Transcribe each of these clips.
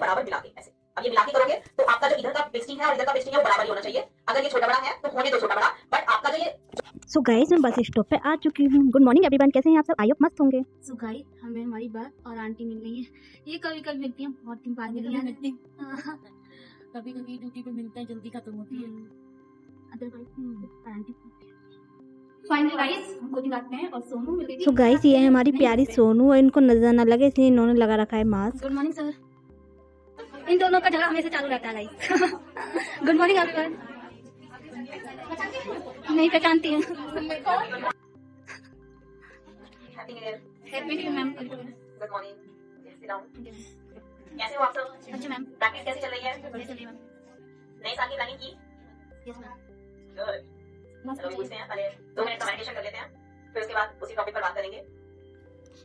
बराबर मिला के ऐसे। अब ये मिला के करोगे तो आपका जो इधर का पेस्टिंग है और इधर का पेस्टिंग है वो बराबर ही होना चाहिए। अगर ये छोटा बड़ा है तो होने दो छोटा बड़ा, बट आपका जो ये सो गाइस मैं बस स्टॉप पे आ चुकी हूँ। गुड मॉर्निंग एवरीवन, कैसे हैं आप सब? आई होप मस्त होंगे। सो गाइस हमें हमारी बात और आंटी मिल गई है। ये कभी कभी मिलती है, बहुत दिन बाद मिली है। कभी कभी ड्यूटी पे मिलते हैं, जल्दी खत्म होती है। अदरवाइज आंटी फाइनली गाइस हमको दिखाते हैं और सोनू मिल गई। सो गाइस ये है हमारी प्यारी सोनू और इनको नजर ना लगे इसलिए इन्होंने लगा रखा है मास्क। Good morning sir. इन दोनों का झगड़ा हमेशा चालू रहता है गाइस। Good morning everyone. नहीं पहचानती हूँ। Happy new ma'am. Good morning, sit down. कैसे हो आप सब? अच्छा मैम। प्रैक्टिस कैसी चल रही है? बढ़िया चलिए मैम। नए साल की प्लानिंग की? Yes ma'am. गुड। चलो पूछते हैं, पहले 2 मिनट का मेडिटेशन कर लेते हैं, फिर उसके बाद उसी टॉपिक पर बात करेंगे।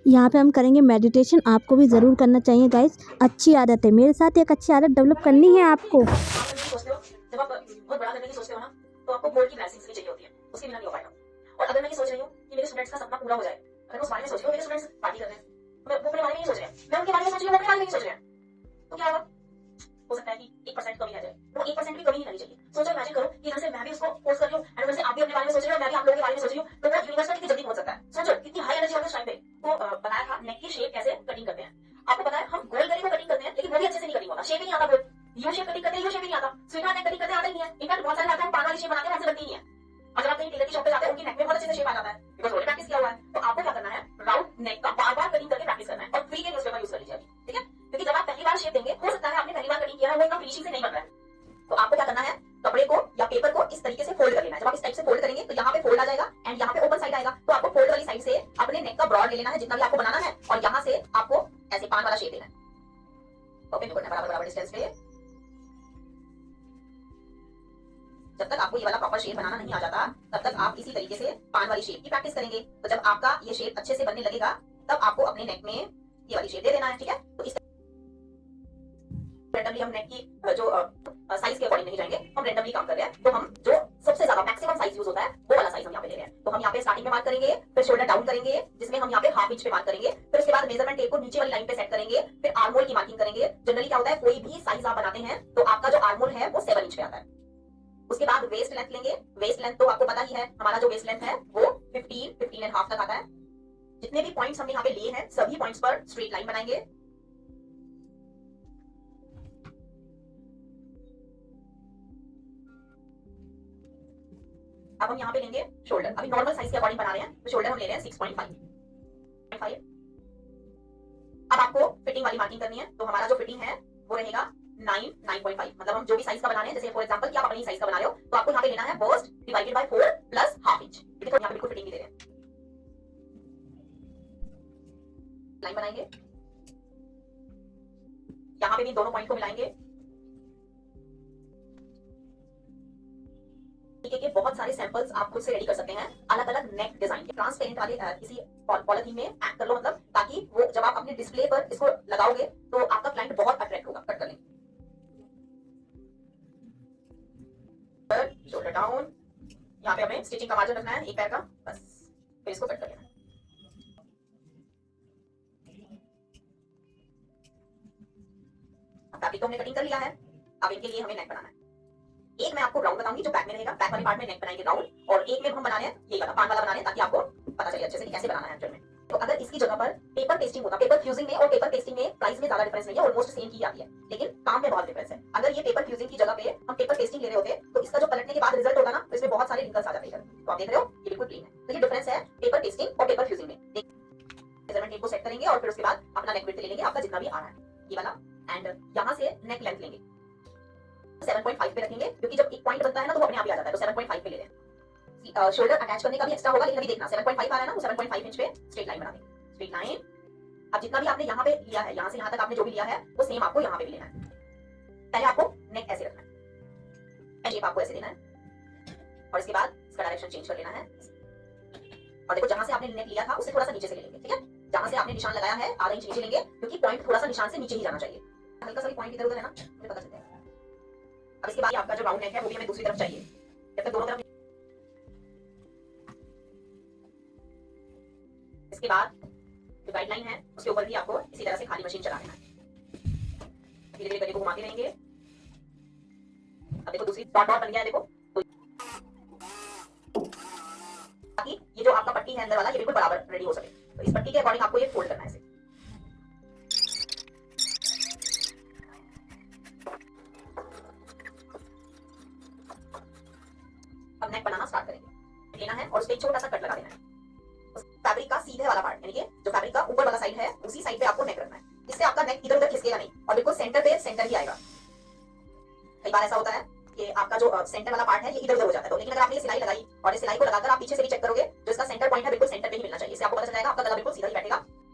यहाँ पे हम करेंगे मेडिटेशन, आपको भी जरूर करना चाहिए गाइस। अच्छी आदत है, मेरे साथ एक अच्छी आदत डेवलप करनी है आपको। आप सोचते हो जब आप बहुत बड़ा करने की सोचते हो ना, तो आपको गोल्ड की ब्लेसिंग्स भी चाहिए होती है, उसके बिना नहीं हो पाएगा। और अगर मैं ये सोच रही हूँ कि मेरे स्टूडेंट्स का सपना पूरा हो जाए, अगर मैं उस बारे में सोच रही हूँ मेरे स्टूडेंट्स पार्टी कर रहे हैं, मैं वो अपने बारे में नहीं सोच रहे हैं, मैं उनके बारे में सोच रही हूँ, वो अपने बारे में नहीं सोच रहे हैं, तो क्या होगा? हो सकता है कि 1% कमी आ जाए। वो 1% भी कमी नहीं आनी चाहिए। सोचो, इमेजिन करो कि इधर से मैं भी उसको फोर्स कर रही हूँ एंड उधर से आप भी अपने बारे में सोच रहे हो, मैं भी आप लोगों के बारे में सोच रही हूँ, तो वो यूनिवर्स में कितनी जल्दी पहुंच सकता है। सोचो कितनी हाई एनर्जी होगी उस टाइम पे। तो बताया था नेक की शेप कैसे कटिंग करते हैं। आपको पता है हम गोल गरी को कटिंग करते हैं, लेकिन वो भी अच्छे से नहीं कटिंग होता, शेप ही नहीं आता। गोल यू शेप कटिंग करते हैं, यू शेप ही नहीं आता। स्वीट नेक कटिंग करते आता ही नहीं है। इनफैक्ट बहुत सारे आते हैं पान वाली शेप बनाते हैं, हमसे बनती नहीं है। और जब आप कहीं टेलर की शॉप पे जाते हैं, उनकी नेक में बहुत अच्छे से शेप आ जाता है, बिकॉज़ उन्होंने प्रैक्टिस किया हुआ है। तो आपको क्या करना है, राउंड नेक का बार बार कटिंग करके प्रैक्टिस करना है और फ्री के न्यूज़पेपर यूज कर लीजिए, ठीक है? क्योंकि जब आप पहली बार शेप देंगे, हो सकता है आपने पहली बार कटिंग किया है वो एकदम फिनिशिंग से नहीं बन रहा है। तो आपको क्या करना है, कपड़े को या पेपर को इस तरीके से फोल्ड कर लेना है। जब आप इस टाइप से फोल्ड करेंगे तो यहाँ पे फोल्ड आ जाएगा एंड यहाँ पे ओपन साइड आएगा। तो आपको फोल्ड वाली साइड से अपने नेक का ब्रॉड ले लेना है, जितना भी आपको बनाना है, और यहाँ से आपको ऐसे पान वाला शेप देना है। ओके, करना बराबर बराबर डिस्टेंस पे। जब तक आपको ये वाला प्रॉपर शेप बनाना नहीं आ जाता, तब तक आप इसी तरीके से पान वाली शेप की प्रैक्टिस करेंगे। तो जब आपका ये शेप अच्छे से बनने लगेगा, तब आपको अपने नेक में ये वाली शेप दे देना है, ठीक है? तो इस रैंडमली हम नेक की जो साइज के अकॉर्डिंग नहीं जाएंगे, हम रैंडमली काम कर रहे हैं। तो हम जो सबसे ज्यादा मैक्सिमम साइज यूज होता है वो वाला साइज हम यहाँ पे ले रहे हैं। तो हम यहाँ पे स्टार्टिंग में मार्क करेंगे, फिर शोल्डर डाउन करेंगे, जिसमें हम यहाँ पे हाफ इंच पे मार्क करेंगे, फिर उसके बाद मेजरमेंट टेप को नीचे वाली लाइन पे सेट करेंगे, फिर आर्म होल की मार्किंग करेंगे। जनरली क्या होता है, कोई भी साइज आप बनाते हैं तो आपका जो आर्म होल है वो 7 इंच पे आता है। उसके बाद वेस्ट लेंथ लेंगे। वेस्ट लेंथ तो आपको पता ही है, हमारा जो वेस्ट लेंथ है वो 15 एंड हाफ तक आता है। जितने भी पॉइंट्स हमने यहाँ पे लिए हैं, सभी पॉइंट्स पर स्ट्रेट लाइन बनाएंगे। अब हम यहाँ पे लेंगे शोल्डर। अभी नॉर्मल साइज के अकॉर्डिंग बना रहे हैं, तो शोल्डर हम ले रहे हैं 6.5। अब आपको फिटिंग वाली मार्किंग करनी है, तो हमारा जो फिटिंग है वो रहेगा 9.5। मतलब हम जो भी साइज का बना रहे हैं, जैसे फॉर एग्जांपल कि आप अपनी साइज का बना रहे हो, तो आपको यहाँ पे लेना है burst divided by 4 plus half inch. देखो यहाँ पे बिल्कुल फिटिंग भी दे रहे हैं। लाइन बनाएंगे, यहाँ पे भी दोनों पॉइंट को मिलाएंगे। के बहुत सारे सैंपल्स आप खुद से रेडी कर सकते हैं, अलग अलग नेक डिजाइन के। ट्रांसपेरेंट वाले किसी पॉलिथीन में पैक कर लो, मतलब ताकि वो जब आप अपने डिस्प्ले पर इसको लगाओगे तो आपका क्लाइंट बहुत अट्रैक्ट होगा। कट कर लेंगे, शोल्डर डाउन। यहाँ पे हमें स्टिचिंग का मार्जिन रखना है एक पैर का, बस। फिर इसको कट कर लेना है। फैब्रिक तो हमने कटिंग कर लिया है, अब इनके लिए हमें नेक बनाना है। एक मैं आपको राउंड बताऊंगी जो बैक में रहेगा, बैक वाले पार्ट में नेक बनाएंगे राउंड, और एक में हम बना रहे हैं ये वाला पान वाला बना रहे हैं, ताकि आपको पता चले अच्छे से कि कैसे बनाना है एक्चुअल में। तो अगर इसकी जगह पर पेपर पेस्टिंग होता, पेपर फ्यूजिंग में और पेपर पेस्टिंग में प्राइस में ज्यादा डिफरेंस नहीं है, ऑलमोस्ट सेम की आती है, लेकिन काम में बहुत डिफरेंस है। अगर ये पेपर फ्यूजिंग की जगह पे हम पेपर पेस्टिंग ले रहे होते, तो इसका जो पलटने के बाद रिजल्ट होगा ना, तो इसमें बहुत सारे रिंकल्स आ जाते हैं। तो आप देख रहे हो ये बिल्कुल क्लीन है। तो ये डिफरेंस है पेपर पेस्टिंग और पेपर फ्यूजिंग में। मेजरमेंट टेप को सेट करेंगे और फिर उसके बाद अपना नेक विड्थ ले लेंगे, आपका जितना भी आ रहा है ये वाला, एंड यहाँ से नेक लेंथ लेंगे 7.5 पे रखेंगे, क्योंकि जब एक पॉइंट बनता है ना तो वो अपने आप ही आ जाता है। तो 7.5 पे ले रहे हैं। शोल्डर अटैच करने का भी एक्स्ट्रा होगा, लेकिन अभी देखना 7.5 आ रहा है ना, वो 7.5 इंच पे स्ट्रेट लाइन बना देंगे। Straight line. अब जितना भी आपने यहाँ पे लिया है, यहाँ से यहाँ तक आपने जो भी लिया है, वो सेम आपको यहाँ पे भी लेना है। पहले आपको नेक ऐसे रखना है, शेप आपको ऐसे देना है, और इसके बाद इसका डायरेक्शन चेंज कर लेना है। और देखो जहां से आपने नेक लिया था उससे थोड़ा सा नीचे से ले लेंगे, ठीक है? जहां से आपने निशान लगाया है आधा इंच नीचे लेंगे, क्योंकि पॉइंट थोड़ा सा निशान से नीचे ही जाना चाहिए। हल्का सा भी पॉइंट इधर उधर है ना, मुझे पता चलता है। अब इसके बाद आपका जो राउंड नेक है वो भी हमें दूसरी तरफ चाहिए। जब तक दोनों तरफ, इसके बाद जो गाइडलाइन है उसके ऊपर भी आपको इसी तरह से खाली मशीन चला देना है। धीरे धीरे गले को घुमाते रहेंगे। अब देखो दूसरी डॉट डॉट बन गया है, देखो। तो ताकि ये जो आपका पट्टी है अंदर वाला, ये बिल्कुल बराबर रेडी हो सके, तो इस पट्टी के अकॉर्डिंग आपको ये फोल्ड करना है इसे। अब नेक बनाना स्टार्ट करेंगे। लेना है और उसपे एक छोटा सा कट लगा देना है। उस फैब्रिक का सीधे वाला पार्ट, यानी कि जो फैब्रिक का ऊपर वाला साइड है, उसी साइड पे आपको नेक रखना है। इससे आपका नेक इधर उधर खिसकेगा नहीं और बिल्कुल सेंटर पे सेंटर ही आएगा। कई बार ऐसा होता है कि आपका जो सेंटर वाला पार्ट है ये इधर उधर हो जाता है, तो लेकिन अगर आपने ये सिलाई लगाई और इस सिलाई को लगाकर आप पीछे से भी चेक करोगे, जो इसका सेंटर पॉइंट है बिल्कुल सेंटर पे ही मिलना चाहिए। इससे आपको पता चल जाएगा आपका गला बिल्कुल सीधा ही बैठेगा।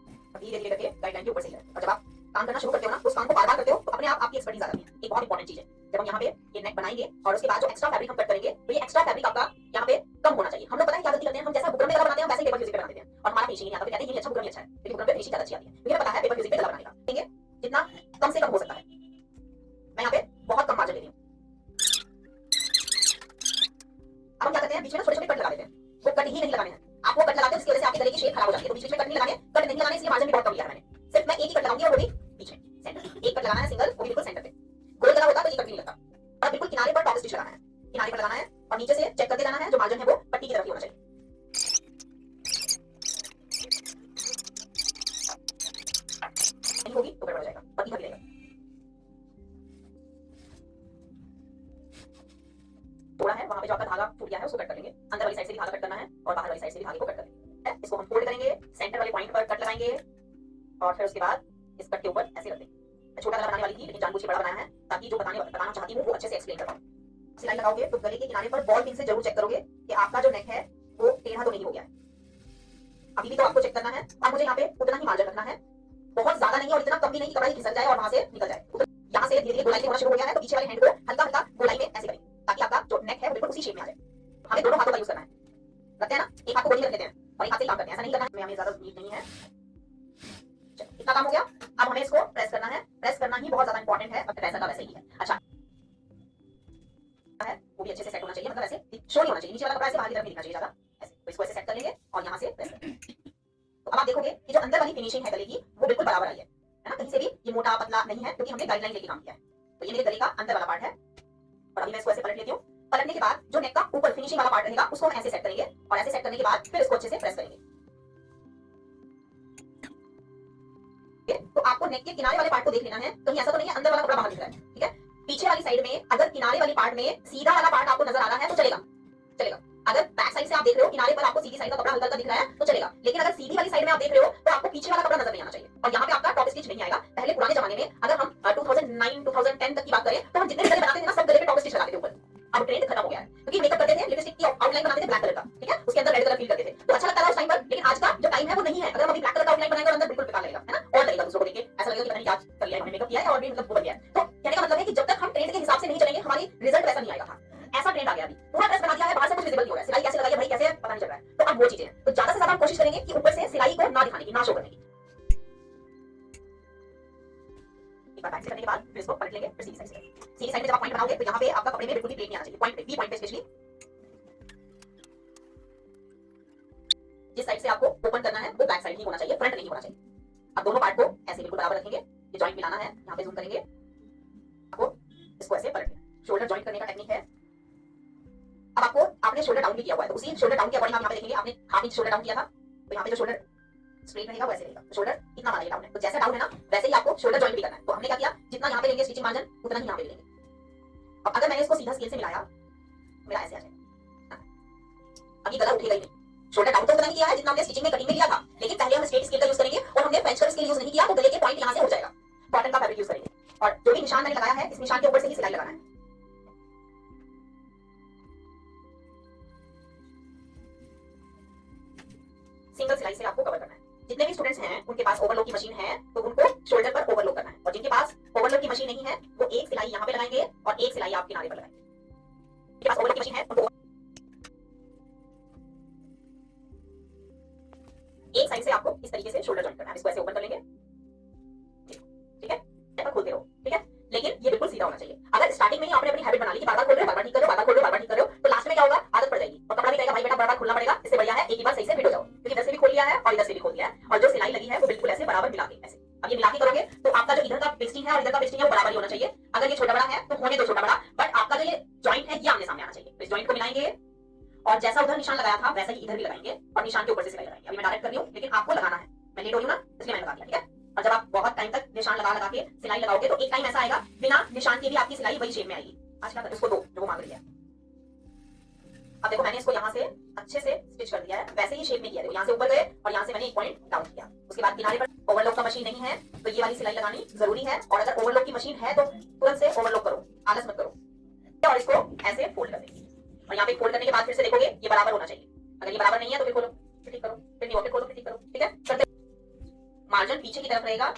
धीरे धीरे करके गाइडलाइन के ऊपर से है। और जब आप काम करना शुरू करते हो ना, उस काम को बार बार करते हो, तो अपने आप आपकी एक्सपर्टीज आ जाती है। एक बहुत इंपॉर्टेंट चीज है, जब हम यहाँ पे ये नेक बनाएंगे और उसके बाद जो एक्स्ट्रा फैब्रिक हम कट करेंगे, तो ये एक्स्ट्रा फैब्रिक आपका यहाँ पे कम होना चाहिए। हम लोग पता है क्या गलती करते हैं, हम जैसा बुकरम में गला बनाते हैं वैसे पेपर म्यूजिक पे बना देते हैं और हमारा फिनिशिंग नहीं आता, तो कहते हैं ये अच्छा बुकरम अच्छा है, लेकिन बुकरम पे फिनिशिंग ज्यादा अच्छी आती है। मुझे पता है पेपर म्यूजिक पे गला बनाने का, ठीक है, जितना कम से कम हो सकता है। मैं यहाँ पे बहुत कम मार्जिन ले रही हूँ। अब हम क्या करते हैं, बीच में ना छोटे छोटे कट लगा देते हैं। वो कट ही नहीं लगाने हैं, आप वो कट लगाते हैं जिसकी वजह से आपके गले की शेप खराब हो जाती है। तो बीच में कट नहीं लगाने, कट नहीं लगाने, इसलिए मार्जिन भी बहुत कम लिया है मैंने। सिर्फ मैं एक ही कट लगाऊंगी और वो भी बीच में सेंटर। एक कट लगाना है सिंगल, वो भी बिल्कुल सेंटर पे। गोल गला होता तो ये कट भी नहीं लगता। और बिल्कुल किनारे पर टॉप स्टिच लगाना है, किनारे पर लगाना है और नीचे से चेक करते जाना है, जो मार्जिन है वो पट्टी की तरफ ही होना चाहिए। नहीं होगी तो गड़बड़ हो जाएगा, पट्टी ढक लेगा। थोड़ा है वहां पे जो आपका धागा टूट गया है उसको कट कर लेंगे। अंदर वाली साइड से भी धागा कट करना है और बाहर वाली साइड से भी धागे को कट करेंगे। इसको हम फोल्ड करेंगे, सेंटर वाले पॉइंट पर कट लगाएंगे और फिर उसके बाद इस कट के ऊपर ऐसे रख देंगे। मैं छोटा गला बनाने वाली थी, लेकिन जानबूझ के बड़ा बनाया है ताकि जो बताना चाहती हूँ वो अच्छे से एक्सप्लेन कर पाऊं। सिलाई लगाओगे तो गले के किनारे पर बॉल पिन से जरूर चेक करोगे कि आपका जो नेक है वो टेढ़ा तो नहीं हो गया है। अभी भी तो आपको चेक करना है। अब मुझे यहाँ पे उतना ही मार्जिन रखना है, बहुत ज्यादा नहीं और इतना कम भी नहीं कि कपड़ा खिसक जाए और वहां से निकल जाए। यहाँ से धीरे धीरे गोलाई होना शुरू हो गया है, तो पीछे वाले हैंड को हल्का हल्का गोलाई में ऐसे करें ताकि आपका जो नेक है वो बिल्कुल उसी शेप में आ जाए। हमें दोनों हाथों का यूज करना है, रखते हैं ना, एक हाथ को गोली रख देते हैं और एक हाथ से काम करते हैं, ऐसा नहीं करना है। हमें ज्यादा नीड नहीं है। इतना काम हो गया। अब हमें इसको प्रेस करना है। प्रेस करना ही बहुत ज्यादा इंपॉर्टेंट है, और वैसा का वैसे ही है। अच्छा है, वो भी अच्छे से सेट होना चाहिए, मतलब ऐसे शो नहीं होना चाहिए, नीचे वाला कपड़ा ऐसे बाहर की तरफ नहीं दिखना चाहिए ज्यादा, ऐसे। तो इसको ऐसे सेट कर लेंगे और यहाँ से प्रेस करेंगे। तो अब आप देखोगे कि जो अंदर वाली फिनिशिंग है गले की वो बिल्कुल बराबर आई है ना, कहीं से भी ये मोटा पतला नहीं है, क्योंकि हमने गाइडलाइन लेके काम किया है। तो ये मेरे गले का अंदर वाला पार्ट है और अभी मैं इसको ऐसे पलट लेती हूँ। पलटने के बाद जो नेक का ऊपर फिनिशिंग वाला पार्ट रहेगा उसको हम ऐसे सेट करेंगे और ऐसे सेट करने के बाद फिर इसको अच्छे से प्रेस करेंगे। तो आपको नेक के किनारे वाले पार्ट को देख लेना है, कहीं ऐसा तो नहीं है अंदर वाला कपड़ा बाहर दिख रहा है, ठीक है। पीछे वाली साइड में अगर किनारे वाली पार्ट में सीधा वाला पार्ट आपको नजर आ रहा है तो चलेगा, चलेगा। अगर बैक साइड से आप देख रहे हो किनारे पर आपको सीधी साइड का कपड़ा हल्का हल्का दिख रहा है तो चलेगा, लेकिन अगर सीधी वाली साइड में आप देख रहे हो तो आपको पीछे वाला कपड़ा नजर नहीं आना चाहिए और यहाँ पे आपका टॉप स्टिच नहीं आएगा। पहले पुराने जमाने में अगर हम 2009 2010 तक की बात करें तो हम जितने भी गले बनाते थे ना, सब गले पे टॉप स्टिच लगाते थे ऊपर। अब ट्रेंड खत्म हो गया है, क्योंकि मेकअप करते थे, लिपस्टिक की आउटलाइन बनाते थे ब्लैक कलर का, ठीक है, उसके अंदर रेड कलर फिल करते थे, तो अच्छा लगता था उस टाइम पर। लेकिन आज का जो टाइम है वो नहीं है। अगर हम अभी ब्लैक कलर का आउटलाइन बनाएंगे और अंदर बिल्कुल बेकार लगेगा, है ना, और लगेगा दूसरों को देख के ऐसा लगेगा कि पता नहीं क्या कर लिया है, मेकअप किया है और भी मतलब वो बन गया है। तो कहने का मतलब है कि जब तक हम ट्रेंड के हिसाब से नहीं चलेंगे हमारी रिजल्ट वैसा नहीं आएगा। था ऐसा ट्रेंड आ गया, अभी पूरा ड्रेस बना दिया है, बाहर से कुछ विजिबल नहीं हो रहा है, सिलाई कैसे लगाई है भाई, कैसे पता नहीं चल रहा है। तो अब वो चीजें हैं, तो ज्यादा से ज्यादा हम कोशिश करेंगे कि ऊपर से सिलाई को ना दिखाने की, ना शो करने की। एक बार बैक से करने के बाद फिर इसको पलट लेंगे, फिर सीधी साइड से। सीधी साइड में जब आप पॉइंट बनाओगे तो यहाँ पे आपका कपड़े में बिल्कुल भी प्लेट नहीं आना चाहिए, पॉइंट पे, वी पॉइंट पे स्पेशली। जिस साइड से आपको ओपन करना है वो बैक साइड ही होना चाहिए, फ्रंट नहीं होना चाहिए। अब दोनों पार्ट को ऐसे बिल्कुल बराबर रखेंगे, ये जॉइंट मिलाना है, यहाँ पे जूम करेंगे, आपको इसको ऐसे पलट लेना। शोल्डर जॉइंट करने का टेक्निक है। अब आपको आपने शोल्डर डाउन भी किया हुआ है, तो उसी शोल्डर डाउन के अकॉर्डिंग आप यहाँ पे देखेंगे, आपने हाफ इंच शोल्डर डाउन किया था, तो यहाँ पे जो शोल्डर स्ट्रेट रहेगा वैसे रहेगा, शोल्डर इतना वाला ये डाउन है, तो जैसे डाउन है ना वैसे ही आपको शोल्डर जॉइंट भी करना है। तो हमने क्या किया, जितना यहाँ पे लेंगे स्टिचिंग मार्जिन उतना ही यहाँ पे लेंगे। अब अगर मैंने इसको सीधा स्केल से मिलाया, मेरा ऐसे आ जाएगा, अब ये गला उठेगा ही नहीं। शोल्डर डाउन तो उतना ही किया है जितना हमने स्टिचिंग में कटिंग में लिया था, लेकिन पहले हम स्ट्रेट स्केल का यूज करेंगे और हमने फ्रेंच कर्व स्केल यूज नहीं किया, तो गले के पॉइंट यहाँ से हो जाएगा। कॉटन का फैब्रिक यूज करेंगे और जो भी निशान मैंने लगाया है इस निशान के ऊपर से ही सिलाई लगाना है। सिंगल सिलाई से आपको कवर करना है। जितने भी स्टूडेंट्स हैं उनके पास ओवरलॉक की मशीन है तो उनको शोल्डर पर ओवरलॉक करना है, और जिनके पास ओवरलॉक की मशीन नहीं है वो एक सिलाई यहाँ पे लगाएंगे और एक सिलाई आप किनारे पर लगाएंगे। जिनके पास ओवरलॉक की मशीन है उनको एक साइड से आपको इस तरीके से शोल्डर जॉइंट करना है। इसको ऐसे ओपन कर लेंगे, ठीक है, ऐसा खोलते रहो, ठीक है, लेकिन ये बिल्कुल सीधा होना चाहिए। अगर स्टार्टिंग में ही आपने अपनी हैबिट बना ली कि बार बार खोल रहे हो, बार बार ठीक कर रहे हो, बार बार खोल रहे हो, बार बार ठीक कर रहे हो, तो लास्ट में क्या होगा, आदत पड़ जाएगी और कपड़ा भी कहेगा भाई बेटा बार बार खोलना पड़ेगा, इससे बढ़िया है एक ही बार सही से फिट हो जाओ, क्योंकि इधर से भी खोल लिया है और इधर से भी खोल लिया है और जो सिलाई लगी है वो बिल्कुल ऐसे बराबर मिला के ऐसे। अब ये मिला के करोगे तो आपका जो इधर का विस्टिंग है और इधर का विस्टिंग है वो बराबर ही होना चाहिए। अगर ये छोटा बड़ा है तो होने दो छोटा बड़ा, बट आपका जो ये जॉइंट है ये आमने सामने आना चाहिए। तो इस जॉइंट को मिलाएंगे और जैसा उधर निशान लगाया था वैसा ही इधर भी लगाएंगे और निशान के ऊपर से सिलाई लगाएंगे। अभी मैं डायरेक्ट कर रही हूँ, लेकिन आपको लगाना है। मैं लेट हो रही हूँ ना, इसलिए मैंने लगा दिया, ठीक है। और जब आप बहुत टाइम तक निशान लगा के सिलाई लगाओगे तो एक टाइम ऐसा आएगा बिना निशान के भी आपकी सिलाई वही शेप में आएगी। आज क्या उसको दो जो वो मांग रही है। अब देखो मैंने इसको यहाँ से अच्छे से स्टिच कर दिया है, वैसे ही शेप में किया। देखो यहाँ से ऊपर गए और यहाँ से मैंने एक पॉइंट डाउन किया। उसके बाद किनारे पर ओवरलॉक का मशीन नहीं है तो ये वाली सिलाई लगानी जरूरी है, और अगर ओवरलॉक की मशीन है तो तुरंत से ओवरलॉक करो, आलस मत करो। और इसको ऐसे फोल्ड कर देंगे और यहाँ पे फोल्ड करने के बाद फिर से देखोगे ये बराबर होना चाहिए। अगर ये बराबर नहीं है तो फिर खोलो, फिर ठीक करो, फिर नहीं हो फिर खोलो, फिर ठीक करो, ठीक है। करते मार्जिन पीछे की तरफ रहेगा,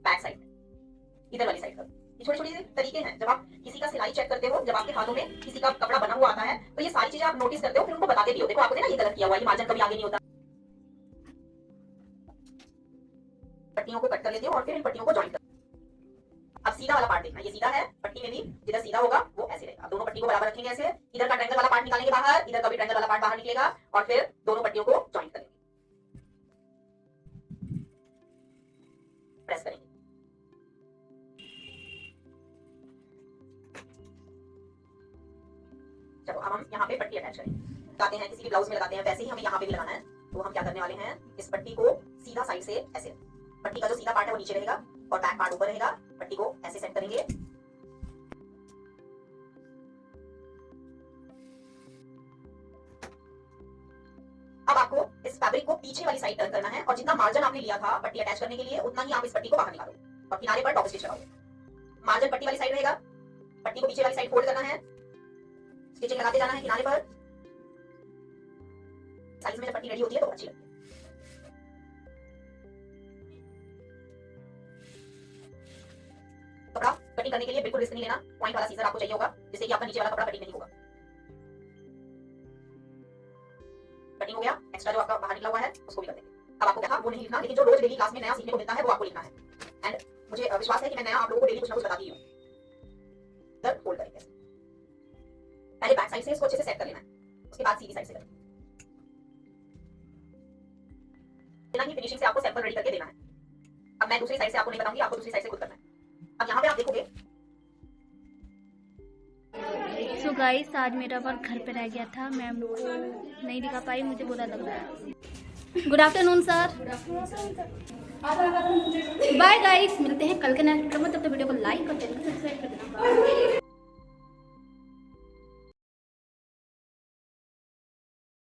बैक साइड इधर वाली साइड पर। ये छोटे छोटे तरीके हैं, जब आप किसी का सिलाई चेक करते हो, जब आपके हाथों में किसी का कपड़ा बना हुआ आता है तो ये सारी चीजें आप नोटिस करते हो, फिर उनको बताते भी हो। देखो आपको ना ये गलत किया हुआ है, ये मार्जिन कभी आगे नहीं होता। पट्टियों को कट कर लेते हो और फिर इन पट्टियों को जॉइन कर। अब सीधा वाला पार्ट देखना, ये सीधा है, पट्टी में भी जिधर सीधा होगा वो ऐसे रहेगा। दोनों पट्टी को बराबर रखेंगे ऐसे, इधर का ट्रायंगल वाला पार्ट निकालेंगे बाहर, इधर का भी ट्रायंगल वाला पार्ट बाहर निकलेगा और फिर दोनों पट्टियों को जॉइन करेंगे, प्रेस करेंगे। चलो अब हम यहाँ पे पट्टी अटैच करेंगे। लगाते हैं किसी भी ब्लाउज में लगाते हैं वैसे ही हमें यहाँ पे भी लगाना है। तो हम क्या करने वाले हैं, इस पट्टी को सीधा साइड से ऐसे, पट्टी का जो सीधा पार्ट है वो नीचे रहेगा और बैक पार्ट ऊपर रहेगा। पट्टी को ऐसे सेट करेंगे। अब आपको इस फैब्रिक को पीछे वाली साइड टर्न करना है और जितना मार्जिन आपने लिया था पट्टी अटैच करने के लिए उतना ही आप इस पट्टी को बाहर निकालो और किनारे पर टॉप स्टिच लगाओ। मार्जिन पट्टी वाली साइड रहेगा, पट्टी को पीछे वाली साइड फोल्ड करना है, स्टिचिंग लगाते जाना है किनारे पर। साइज में जब पट्टी रेडी होती है तो अच्छी लगती है। कपड़ा कटिंग करने के लिए बिल्कुल रिस्क नहीं लेना, पॉइंट वाला सीजर आपको चाहिए होगा जिससे कि आपका नीचे वाला कपड़ा कटिंग नहीं होगा। कटिंग हो गया, एक्स्ट्रा जो आपका बाहर निकला हुआ है उसको भी कर देंगे। अब आपको क्या वो नहीं लिखना, लेकिन जो रोज डेली क्लास में नया सीखने को मिलता है वो आपको लिखना है। एंड मुझे विश्वास है कि मैं नया आप लोगों को डेली कुछ ना कुछ बताती हूँ। इधर फोल्ड करेंगे, पहले बैक साइड से इसको अच्छे से सेट कर लेना है, उसके बाद सीधी साइड से करेंगे। इतना ही फिनिशिंग से आपको सैंपल रेडी करके देना है। अब मैं दूसरी साइड से आपको नहीं बताऊंगी, आपको दूसरी साइड से खुद करना है। अब यहाँ पे आप देखोगे सो गाइस आज मेरा वर्क घर पे रह गया था, मैं आप लोगों को नहीं दिखा पाई, मुझे बुरा लग रहा है। Good afternoon sir. Bye guys, मिलते हैं कल के नेक्स्ट वीडियो में। तब तक वीडियो को लाइक और चैनल को सब्सक्राइब कर देना।